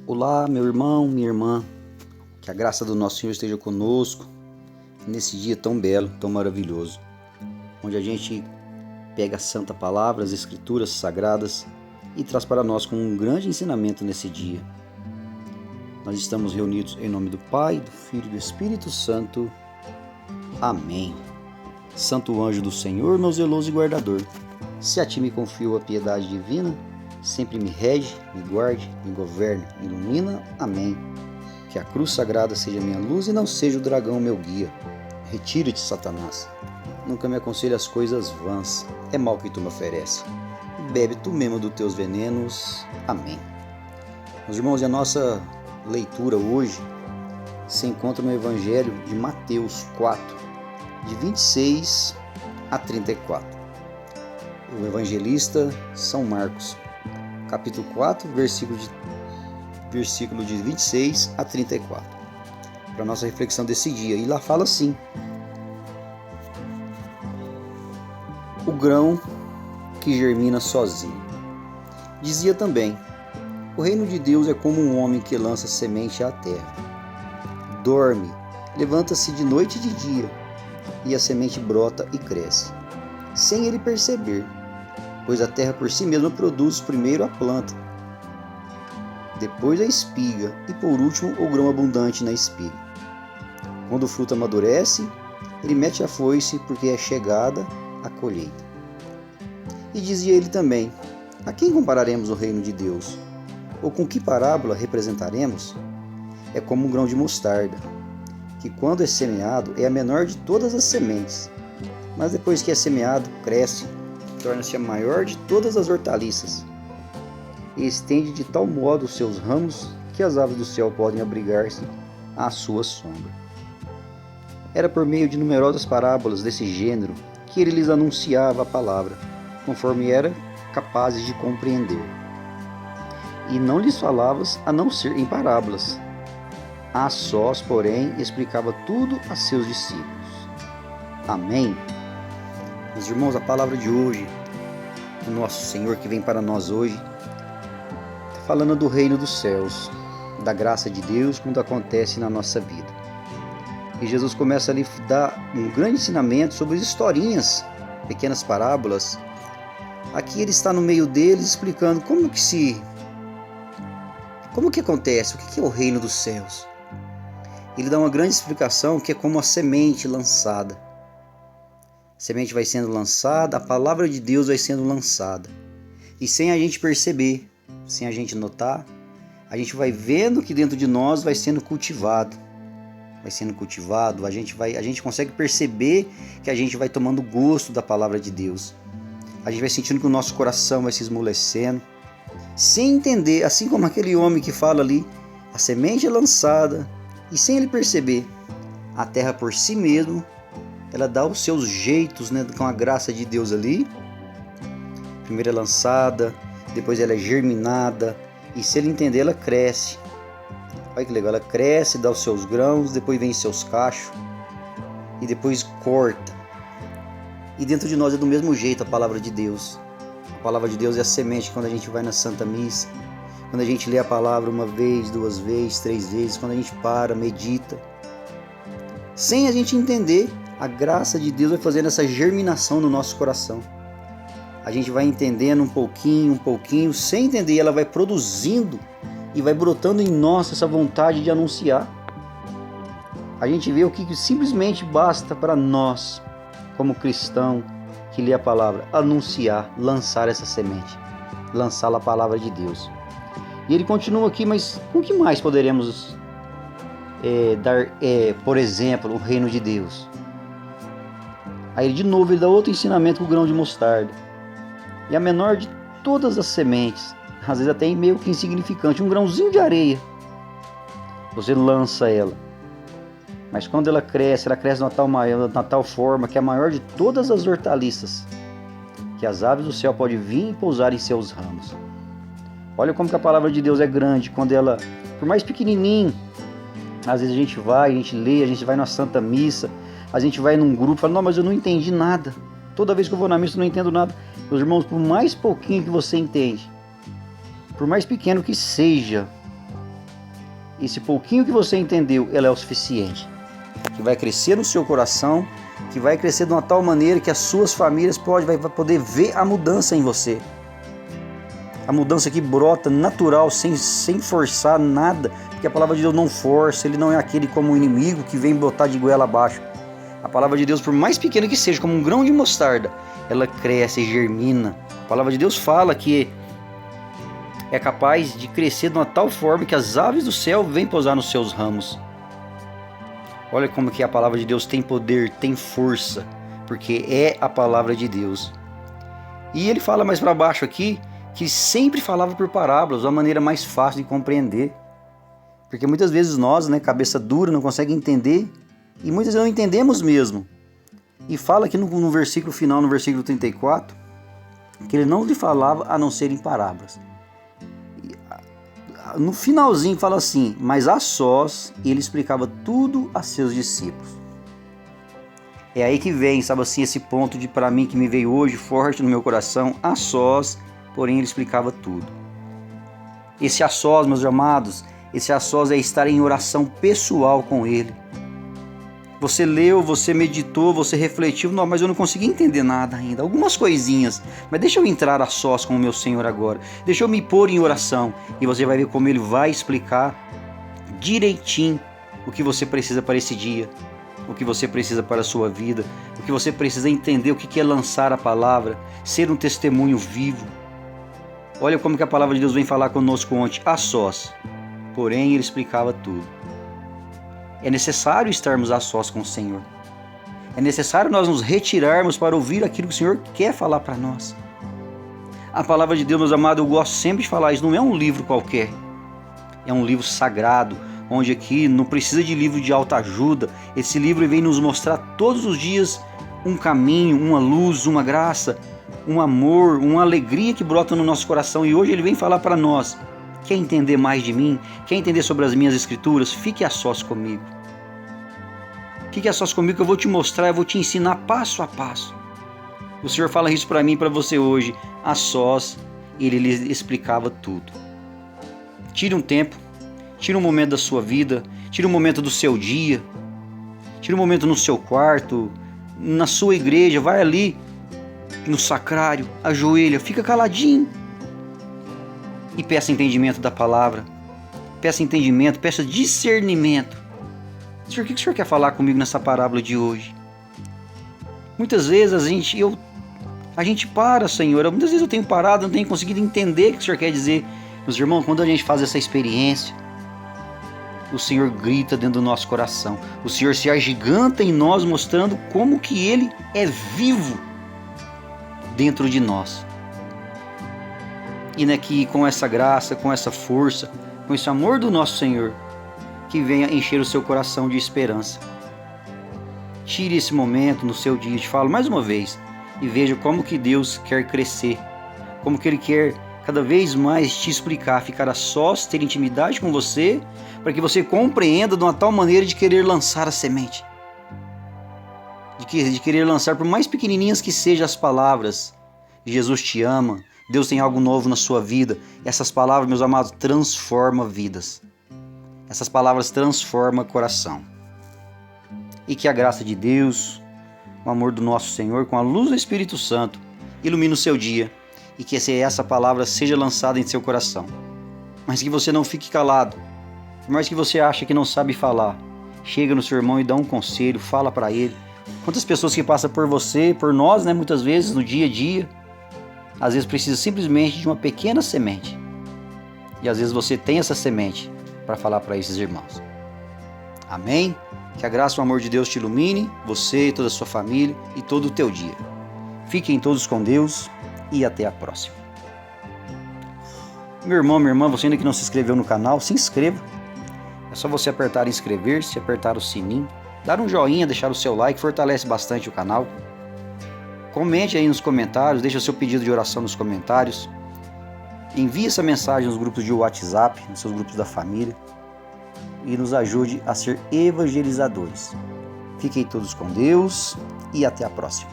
Olá, meu irmão, minha irmã, que a graça do nosso Senhor esteja conosco nesse dia tão belo, tão maravilhoso, onde a gente pega a Santa Palavra, as Escrituras Sagradas e traz para nós com um grande ensinamento nesse dia. Nós estamos reunidos em nome do Pai, do Filho e do Espírito Santo. Amém. Santo anjo do Senhor, meu zeloso e guardador, se a ti me confio a piedade divina, sempre me rege, me guarde, me governe, me ilumina. Amém. Que a cruz sagrada seja minha luz e não seja o dragão meu guia. Retira-te, Satanás. Nunca me aconselhe as coisas vãs. É mal que tu me oferece. Bebe tu mesmo dos teus venenos. Amém. Meus irmãos, e a nossa leitura hoje se encontra no Evangelho de Mateus 4, de 26 a 34. O evangelista São Marcos, capítulo 4, versículo de 26 a 34, para a nossa reflexão desse dia. E lá fala assim: o grão que germina sozinho. Dizia também: o reino de Deus é como um homem que lança semente à terra. Dorme, levanta-se de noite e de dia, e a semente brota e cresce, sem ele perceber, pois a terra por si mesma produz primeiro a planta, depois a espiga e por último o grão abundante na espiga. Quando o fruto amadurece, ele mete a foice, porque é chegada a colheita. E dizia ele também: a quem compararemos o reino de Deus? Ou com que parábola representaremos? É como um grão de mostarda, que quando é semeado é a menor de todas as sementes, mas depois que é semeado, cresce, torna-se a maior de todas as hortaliças, e estende de tal modo os seus ramos que as aves do céu podem abrigar-se à sua sombra. Era por meio de numerosas parábolas desse gênero que ele lhes anunciava a palavra, conforme era capazes de compreender. E não lhes falava a não ser em parábolas. A sós, porém, explicava tudo a seus discípulos. Amém. Meus irmãos, a palavra de hoje, do nosso Senhor que vem para nós hoje, está falando do reino dos céus, da graça de Deus quando acontece na nossa vida. E Jesus começa a lhe dar um grande ensinamento sobre as historinhas, pequenas parábolas. Aqui ele está no meio deles explicando como que acontece, o que é o reino dos céus. Ele dá uma grande explicação que é como a semente lançada. A semente vai sendo lançada, a palavra de Deus vai sendo lançada. E sem a gente perceber, sem a gente notar, a gente vai vendo que dentro de nós vai sendo cultivado. A gente consegue perceber que a gente vai tomando gosto da palavra de Deus. A gente vai sentindo que o nosso coração vai se esmolecendo, sem entender, assim como aquele homem que fala ali, a semente é lançada, e sem ele perceber, a terra por si mesmo, ela dá os seus jeitos, com a graça de Deus ali. Primeiro é lançada, depois ela é germinada, e se ele entender, ela cresce. Olha que legal, ela cresce, dá os seus grãos, depois vem seus cachos, e depois corta. E dentro de nós é do mesmo jeito a palavra de Deus. A palavra de Deus é a semente quando a gente vai na Santa Missa, quando a gente lê a palavra uma vez, duas vezes, três vezes, quando a gente para, medita. Sem a gente entender, a graça de Deus vai fazendo essa germinação no nosso coração. A gente vai entendendo um pouquinho, sem entender, ela vai produzindo e vai brotando em nós essa vontade de anunciar. A gente vê o que simplesmente basta para nós, como cristão que lê a palavra, anunciar, lançar essa semente, lançar a palavra de Deus. E ele continua aqui, mas com que mais poderemos dar, por exemplo, o reino de Deus? Aí de novo ele dá outro ensinamento com o grão de mostarda. E a menor de todas as sementes, às vezes até meio que insignificante, um grãozinho de areia. Você lança ela. Mas quando ela cresce na tal forma que é a maior de todas as hortaliças, que as aves do céu podem vir e pousar em seus ramos. Olha como que a palavra de Deus é grande, quando ela, por mais pequenininho, às vezes a gente lê, a gente vai na Santa Missa, a gente vai num grupo e fala: não, mas eu não entendi nada. Toda vez que eu vou na missa eu não entendo nada. Meus irmãos, por mais pouquinho que você entende, por mais pequeno que seja, esse pouquinho que você entendeu, ela é o suficiente. Que vai crescer no seu coração, que vai crescer de uma tal maneira que as suas famílias vai poder ver a mudança em você. A mudança que brota natural, sem forçar nada, porque a palavra de Deus não força, ele não é aquele como um inimigo que vem botar de goela abaixo. A palavra de Deus, por mais pequena que seja, como um grão de mostarda, ela cresce e germina. A palavra de Deus fala que é capaz de crescer de uma tal forma que as aves do céu vêm pousar nos seus ramos. Olha como que a palavra de Deus tem poder, tem força, porque é a palavra de Deus. E ele fala mais para baixo aqui, que sempre falava por parábolas, uma maneira mais fácil de compreender. Porque muitas vezes nós, cabeça dura, não conseguem entender, e muitas vezes não entendemos mesmo. E fala aqui no versículo final, no versículo 34, que ele não lhe falava a não ser em parábolas. No finalzinho fala assim, mas a sós ele explicava tudo a seus discípulos. É aí que vem, sabe assim, esse ponto para mim que me veio hoje forte no meu coração, a sós, porém ele explicava tudo. Esse a sós, meus amados, esse a sós é estar em oração pessoal com ele. Você leu, você meditou, você refletiu, não, mas eu não consegui entender nada ainda, algumas coisinhas, mas deixa eu entrar a sós com o meu Senhor agora, deixa eu me pôr em oração, e você vai ver como ele vai explicar direitinho o que você precisa para esse dia, o que você precisa para a sua vida, o que você precisa entender, o que é lançar a palavra, ser um testemunho vivo. Olha como que a palavra de Deus vem falar conosco ontem, a sós, porém ele explicava tudo. É necessário estarmos a sós com o Senhor. É necessário nós nos retirarmos para ouvir aquilo que o Senhor quer falar para nós. A palavra de Deus, meus amados, eu gosto sempre de falar, isso não é um livro qualquer. É um livro sagrado, onde aqui não precisa de livro de autoajuda. Esse livro vem nos mostrar todos os dias um caminho, uma luz, uma graça, um amor, uma alegria que brota no nosso coração. E hoje ele vem falar para nós. Quer entender mais de mim? Quer entender sobre as minhas escrituras? Fique a sós comigo. Fique a sós comigo que eu vou te mostrar, eu vou te ensinar passo a passo. O Senhor fala isso para mim e para você hoje. A sós, ele lhes explicava tudo. Tire um tempo, tire um momento da sua vida, tire um momento do seu dia, tire um momento no seu quarto, na sua igreja, vai ali no sacrário, ajoelha, fica caladinho. E peça entendimento da palavra, peça entendimento, peça discernimento. Senhor, o que o Senhor quer falar comigo nessa parábola de hoje? Muitas vezes a gente para, Senhor, muitas vezes eu tenho parado, não tenho conseguido entender o que o Senhor quer dizer. Meus irmãos, quando a gente faz essa experiência, o Senhor grita dentro do nosso coração, o Senhor se agiganta em nós, mostrando como que Ele é vivo dentro de nós. E que com essa graça, com essa força, com esse amor do nosso Senhor, que venha encher o seu coração de esperança. Tire esse momento no seu dia, te falo mais uma vez, e veja como que Deus quer crescer, como que Ele quer cada vez mais te explicar, ficar a sós, ter intimidade com você, para que você compreenda de uma tal maneira de querer lançar a semente, de querer lançar, por mais pequenininhas que sejam as palavras, Jesus te ama, Deus tem algo novo na sua vida. Essas palavras, meus amados, transformam vidas. Essas palavras transformam coração. E que a graça de Deus, o amor do nosso Senhor, com a luz do Espírito Santo, ilumine o seu dia. E que essa palavra seja lançada em seu coração. Mas que você não fique calado. Por mais que você ache que não sabe falar, chega no seu irmão e dá um conselho, fala para ele. Quantas pessoas que passam por você, por nós, muitas vezes, no dia a dia, às vezes precisa simplesmente de uma pequena semente. E às vezes você tem essa semente para falar para esses irmãos. Amém? Que a graça e o amor de Deus te ilumine, você, toda a sua família e todo o teu dia. Fiquem todos com Deus e até a próxima. Meu irmão, minha irmã, você ainda que não se inscreveu no canal, se inscreva. É só você apertar inscrever-se, apertar o sininho, dar um joinha, deixar o seu like, fortalece bastante o canal. Comente aí nos comentários, deixe o seu pedido de oração nos comentários. Envie essa mensagem nos grupos de WhatsApp, nos seus grupos da família. E nos ajude a ser evangelizadores. Fiquem todos com Deus e até a próxima.